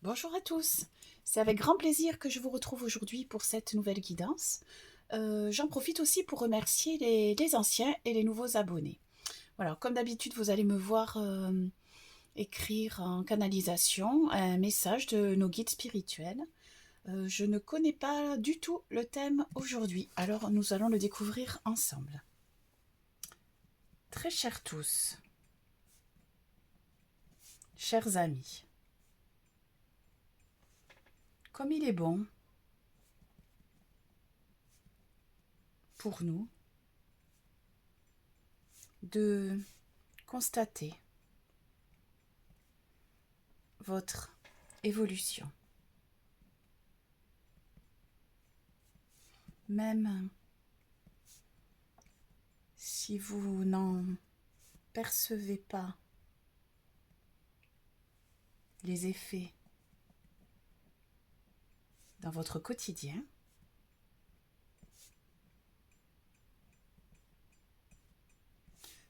Bonjour à tous, c'est avec grand plaisir que je vous retrouve aujourd'hui pour cette nouvelle guidance. J'en profite aussi pour remercier les anciens et les nouveaux abonnés. Voilà, comme d'habitude, vous allez me voir écrire en canalisation un message de nos guides spirituels. Je ne connais pas du tout le thème aujourd'hui, alors nous allons le découvrir ensemble. Très chers tous, chers amis, comme il est bon pour nous de constater votre évolution. Même si vous n'en percevez pas les effets dans votre quotidien,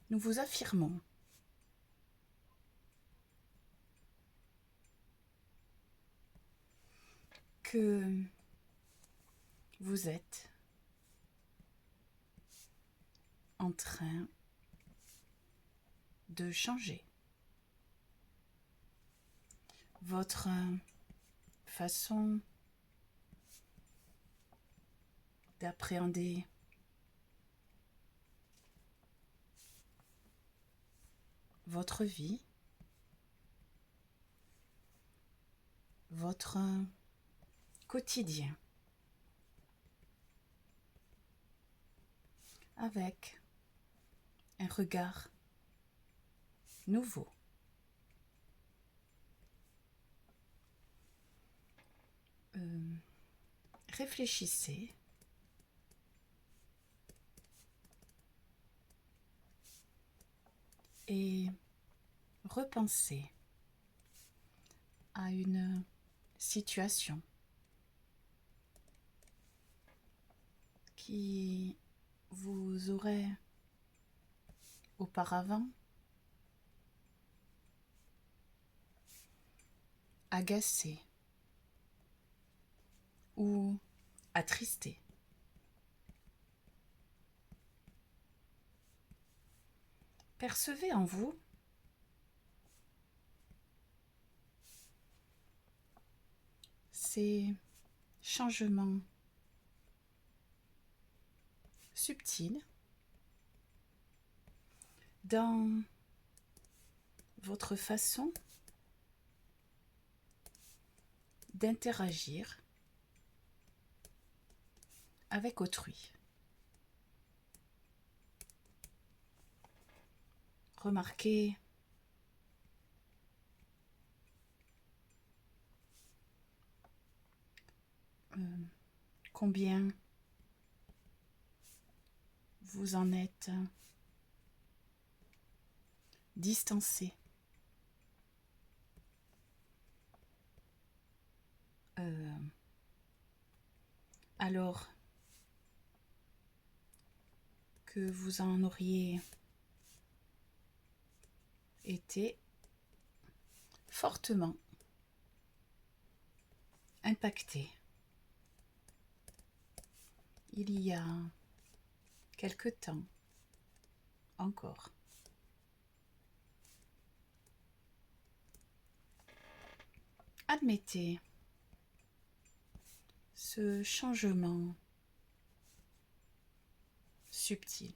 nous vous affirmons que vous êtes en train de changer votre façon d'appréhender votre vie, votre quotidien, avec un regard nouveau. Réfléchissez et repensez à une situation qui vous aurait auparavant agacé ou attristé. Percevez en vous ces changements subtils dans votre façon d'interagir avec autrui. Remarquez combien vous en êtes distancé, alors que vous en auriez été fortement impacté il y a quelque temps encore. Admettez ce changement subtil.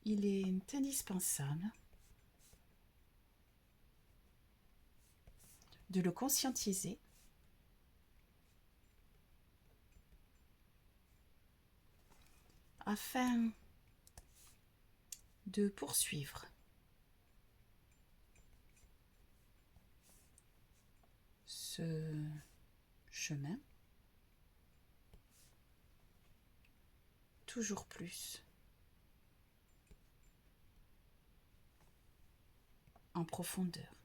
Il est indispensable de le conscientiser afin de poursuivre ce chemin toujours plus en profondeur.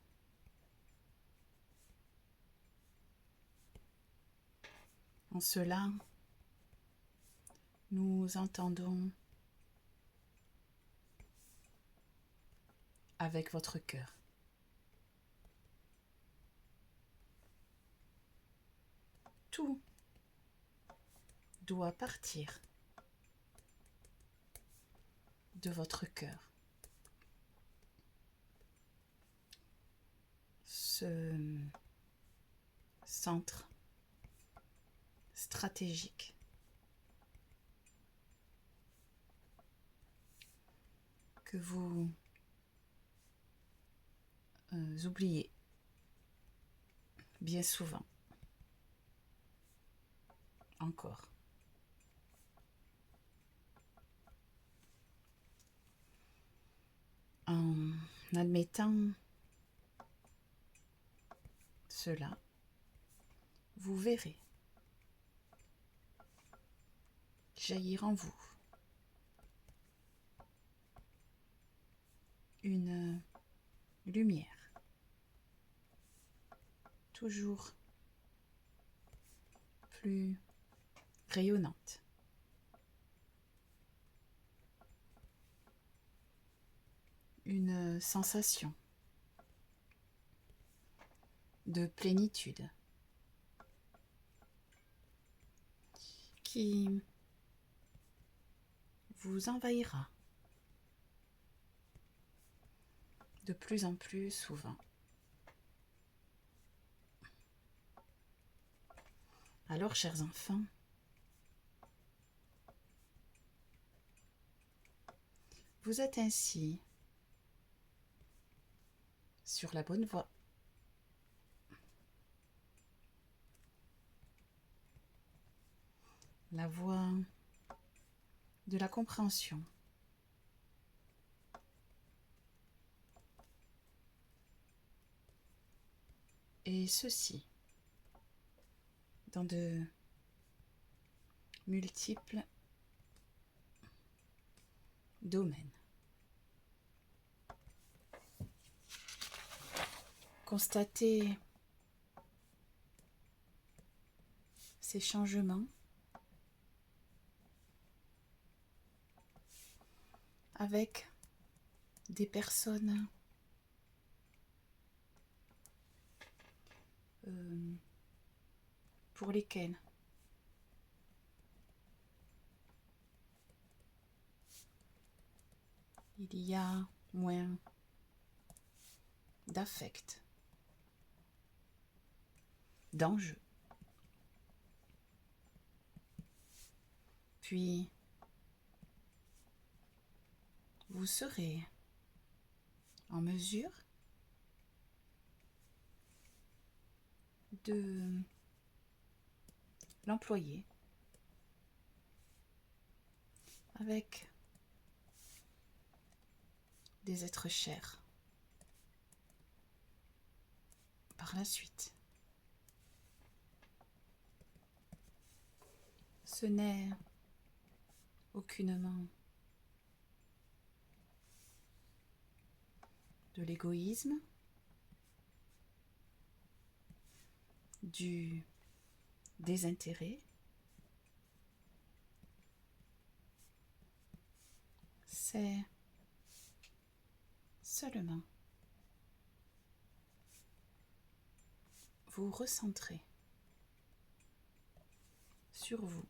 En cela, nous entendons avec votre cœur. Tout doit partir de votre cœur. Ce centre stratégique que vous oubliez bien souvent encore. En admettant cela, vous verrez jaillir en vous une lumière toujours plus rayonnante. Une sensation de plénitude qui vous envahira de plus en plus souvent. Alors, chers enfants, vous êtes ainsi sur la bonne voie. La voie de la compréhension. Et ceci dans de multiples domaines. Constatez ces changements avec des personnes pour lesquelles il y a moins d'affect, d'enjeux. Puis, vous serez en mesure de l'employer avec des êtres chers par la suite. Ce n'est aucunement de l'égoïsme, du désintérêt, c'est seulement vous recentrer sur vous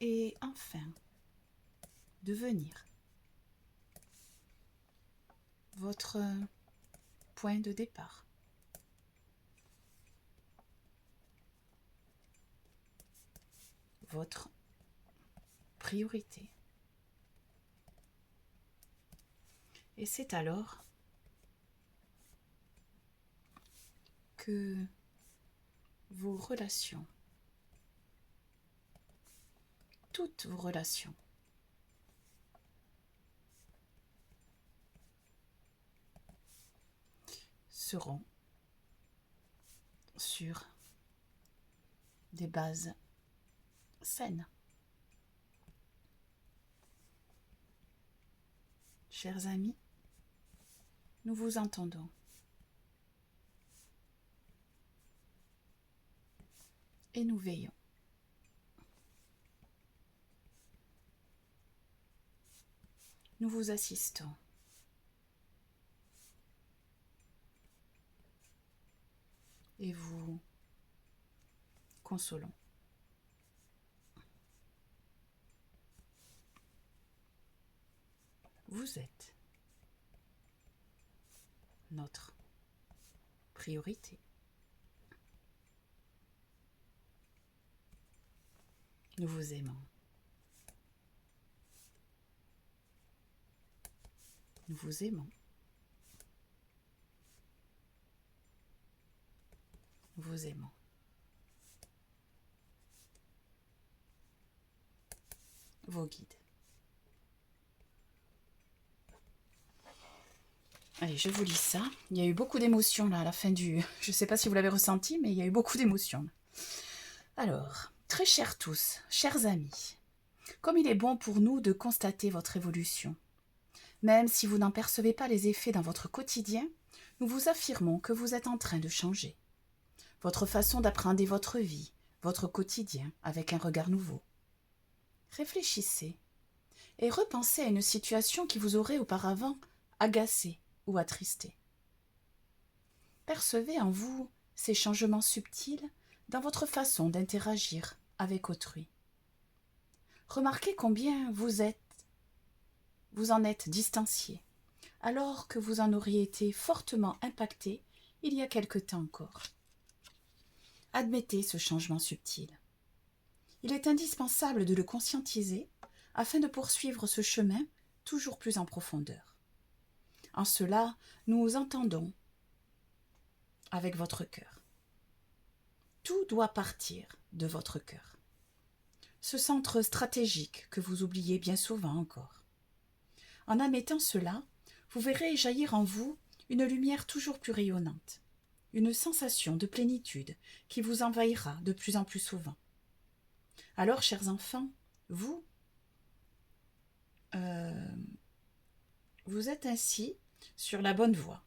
et enfin devenir votre point de départ. Votre priorité. Et c'est alors que vos relations, toutes vos relations, seront sur des bases saines. Chers amis, nous vous entendons. Et nous veillons. Nous vous assistons. et vous consolons. Vous êtes notre priorité. Nous vous aimons. Nous vous aimons. Nous vous aimons. Vos guides. Allez, je vous lis ça. Il y a eu beaucoup d'émotions là à la fin du... Je ne sais pas si vous l'avez ressenti, mais il y a eu beaucoup d'émotions. Alors, très chers tous, chers amis, comme il est bon pour nous de constater votre évolution. Même si vous n'en percevez pas les effets dans votre quotidien, nous vous affirmons que vous êtes en train de changer. Votre façon d'appréhender votre vie, votre quotidien, avec un regard nouveau. Réfléchissez et repensez à une situation qui vous aurait auparavant agacé ou attristé. Percevez en vous ces changements subtils dans votre façon d'interagir avec autrui. Remarquez combien vous en êtes distancié, alors que vous en auriez été fortement impacté il y a quelque temps encore. Admettez ce changement subtil. Il est indispensable de le conscientiser afin de poursuivre ce chemin toujours plus en profondeur. En cela, nous entendons avec votre cœur. Tout doit partir de votre cœur. Ce centre stratégique que vous oubliez bien souvent encore. En admettant cela, vous verrez jaillir en vous une lumière toujours plus rayonnante, une sensation de plénitude qui vous envahira de plus en plus souvent. Alors, chers enfants, vous êtes ainsi sur la bonne voie,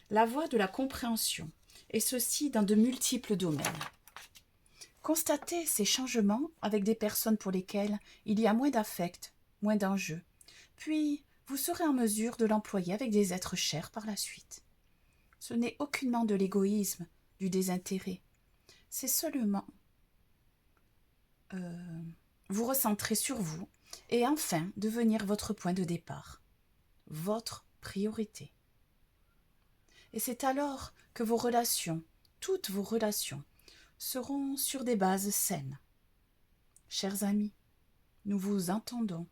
la voie de la compréhension, et ceci dans de multiples domaines. Constatez ces changements avec des personnes pour lesquelles il y a moins d'affect, moins d'enjeux, puis vous serez en mesure de l'employer avec des êtres chers par la suite. Ce n'est aucunement de l'égoïsme, du désintérêt, c'est seulement vous recentrer sur vous et enfin devenir votre point de départ, votre priorité. Et c'est alors que vos relations, toutes vos relations, seront sur des bases saines. Chers amis, nous vous entendons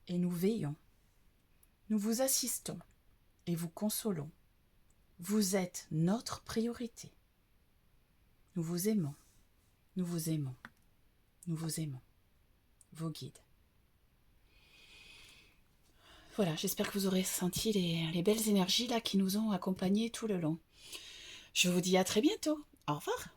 et nous veillons. Nous vous assistons et vous consolons. Vous êtes notre priorité. Nous vous aimons, nous vous aimons, nous vous aimons. Vos guides. Voilà, j'espère que vous aurez senti les belles énergies là qui nous ont accompagnés tout le long. Je vous dis à très bientôt. Au revoir.